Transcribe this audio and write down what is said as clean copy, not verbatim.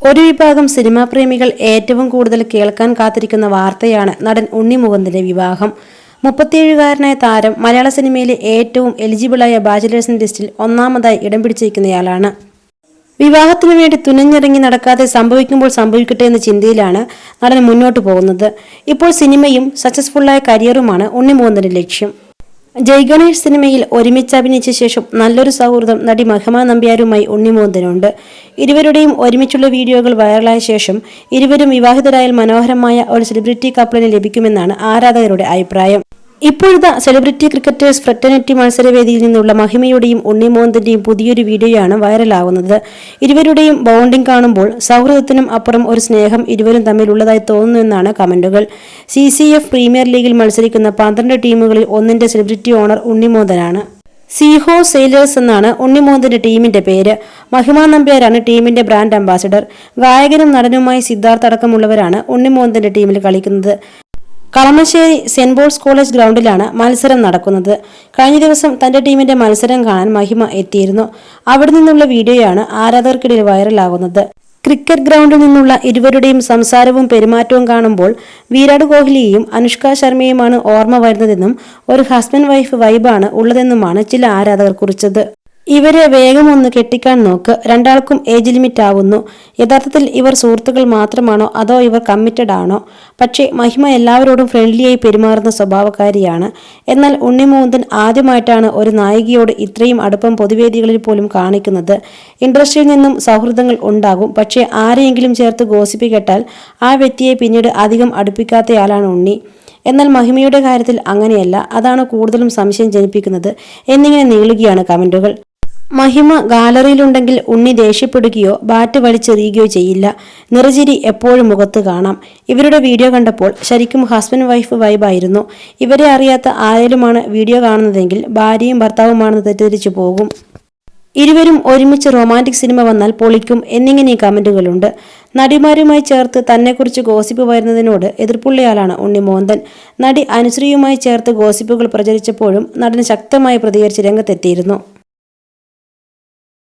ഒരു വിഭാഗം സിനിമാ പ്രേമികൾ ഏറ്റവും കൂടുതൽ കേൾക്കാൻ കാത്തിരിക്കുന്ന വാർത്തയാണ് നടൻ ഉണ്ണി മുകുന്ദന്റെ വിവാഹം. 37-കാരനായ താരം മലയാള സിനിമയിലെ ഏറ്റവും എലിജിബിളായ ബാച്ചിലേഴ്സ് ലിസ്റ്റിൽ ഒന്നാമതായി ഇടം പിടിച്ചിരിക്കുന്നയാളാണ്. വിവാഹത്തിനു വേണ്ടി തുനിഞ്ഞിറങ്ങി നടക്കാതെ സംഭവിക്കുമ്പോൾ സംഭവിക്കട്ടെ എന്ന ചിന്തയിലാണ് നടൻ മുന്നോട്ടു പോകുന്നത്. ഇപ്പോൾ സിനിമയും സക്സസ്ഫുള്ളായ കരിയറുമാണ് ഉണ്ണി മുകുന്ദന്റെ ലക്ഷ്യം. ജയ് ഗണേഷ് സിനിമയിൽ ഒരുമിച്ച് അഭിനയിച്ച ശേഷം നല്ലൊരു സൗഹൃദം നടി മഹിമ നമ്പ്യാരുമായി ഉണ്ണി മുകുന്ദനുണ്ട്. ഇരുവരുടെയും ഒരുമിച്ചുള്ള വീഡിയോകൾ വൈറലായ ശേഷം ഇരുവരും വിവാഹിതരായാൽ മനോഹരമായ ഒരു സെലിബ്രിറ്റി കപ്പിളിന് ലഭിക്കുമെന്നാണ് ആരാധകരുടെ അഭിപ്രായം. ഇപ്പോഴത്തെ സെലിബ്രിറ്റി ക്രിക്കറ്റേഴ്സ് ഫ്രറ്റർണിറ്റി മത്സരവേദിയിൽ നിന്നുള്ള മഹിമയുടെയും ഉണ്ണി മുകുന്ദന്റെയും പുതിയൊരു വീഡിയോയാണ് വൈറലാകുന്നത്. ഇരുവരുടെയും ബോണ്ടിംഗ് കാണുമ്പോൾ സൗഹൃദത്തിനും അപ്പുറം ഒരു സ്നേഹം ഇരുവരും തമ്മിലുള്ളതായി തോന്നുന്നുവെന്നാണ് കമന്റുകൾ. CCF പ്രീമിയർ ലീഗിൽ മത്സരിക്കുന്ന 12 ടീമുകളിൽ ഒന്നിന്റെ സെലിബ്രിറ്റി ഓണർ ഉണ്ണി മുകുന്ദനാണ്. സീഹോ സെയിലേഴ്സ് എന്നാണ് ഉണ്ണി മുകുന്ദന്റെ ടീമിന്റെ പേര്. മഹിമ നമ്പ്യാരാണ് ടീമിന്റെ ബ്രാൻഡ് അംബാസിഡർ. ഗായകനും നടനുമായി സിദ്ധാർത്ഥ് അടക്കമുള്ളവരാണ് ഉണ്ണി മുകുന്ദന്റെ ടീമിൽ കളിക്കുന്നത്. കളമശ്ശേരി സെന്റ് പോൾസ് കോളേജ് ഗ്രൗണ്ടിലാണ് മത്സരം നടക്കുന്നത്. കഴിഞ്ഞ ദിവസം തന്റെ ടീമിന്റെ മത്സരം കാണാൻ മഹിമ എത്തിയിരുന്നു. അവിടെ നിന്നുള്ള വീഡിയോയാണ് ആരാധകർക്കിടയിൽ വൈറലാകുന്നത്. ക്രിക്കറ്റ് ഗ്രൗണ്ടിൽ നിന്നുള്ള ഇരുവരുടെയും സംസാരവും പെരുമാറ്റവും കാണുമ്പോൾ വിരാട് കോഹ്ലിയെയും അനുഷ്ക ശർമ്മയുമാണ് ഓർമ്മ വരുന്നതെന്നും ഒരു ഹസ്ബൻഡ് വൈഫ് വൈബാണ് ഉള്ളതെന്നുമാണ് ചില ആരാധകർ കുറിച്ചത്. ഇവരെ വേഗം ഒന്ന് കെട്ടിക്കാൻ നോക്ക്, രണ്ടാൾക്കും ഏജ് ലിമിറ്റ് ആവുന്നു. യഥാർത്ഥത്തിൽ ഇവർ സുഹൃത്തുക്കൾ മാത്രമാണോ അതോ ഇവർ കമ്മിറ്റഡ് ആണോ? പക്ഷേ മഹിമ എല്ലാവരോടും ഫ്രണ്ട്ലിയായി പെരുമാറുന്ന സ്വഭാവക്കാരിയാണ്. എന്നാൽ ഉണ്ണി മുകുന്ദൻ ആദ്യമായിട്ടാണ് ഒരു നായികയോട് ഇത്രയും അടുപ്പം പൊതുവേദികളിൽ പോലും കാണിക്കുന്നത്. ഇൻഡസ്ട്രിയിൽ നിന്നും സൗഹൃദങ്ങൾ ഉണ്ടാകും, പക്ഷേ ആരെയെങ്കിലും ചേർത്ത് ഗോസിപ്പ് കേട്ടാൽ ആ വ്യക്തിയെ പിന്നീട് അധികം അടുപ്പിക്കാത്തയാളാണ് ഉണ്ണി. എന്നാൽ മഹിമയുടെ കാര്യത്തിൽ അങ്ങനെയല്ല, അതാണ് കൂടുതലും സംശയം ജനിപ്പിക്കുന്നത് എന്നിങ്ങനെ നീളുകയാണ് കമന്റുകൾ. മഹിമ ഗാലറിയിലുണ്ടെങ്കിൽ ഉണ്ണി ദേഷ്യപ്പെടുകയോ ബാറ്റ് വലിച്ചെറിയുകയോ ചെയ്യില്ല. നിറചിരി എപ്പോഴും മുഖത്ത് കാണാം. ഇവരുടെ വീഡിയോ കണ്ടപ്പോൾ ശരിക്കും ഹസ്ബൻഡ് വൈഫ് വൈബായിരുന്നു. ഇവരെ അറിയാത്ത ആരെങ്കിലുമാണ് വീഡിയോ കാണുന്നതെങ്കിൽ ഭാര്യയും ഭർത്താവുമാണെന്ന് തെറ്റിദ്ധരിച്ചു പോകും. ഇരുവരും ഒരുമിച്ച് റൊമാൻറ്റിക് സിനിമ വന്നാൽ പൊളിക്കും എന്നിങ്ങനെ കമന്റുകളുണ്ട്. നടിമാരുമായി ചേർത്ത് തന്നെക്കുറിച്ച് ഗോസിപ്പ് വരുന്നതിനോട് എതിർപ്പുള്ളയാളാണ് ഉണ്ണി മുകുന്ദൻ. നടി അനുശ്രീയുമായി ചേർത്ത് ഗോസിപ്പുകൾ പ്രചരിച്ചപ്പോഴും നടൻ ശക്തമായി പ്രതികരിച്ച് രംഗത്തെത്തിയിരുന്നു.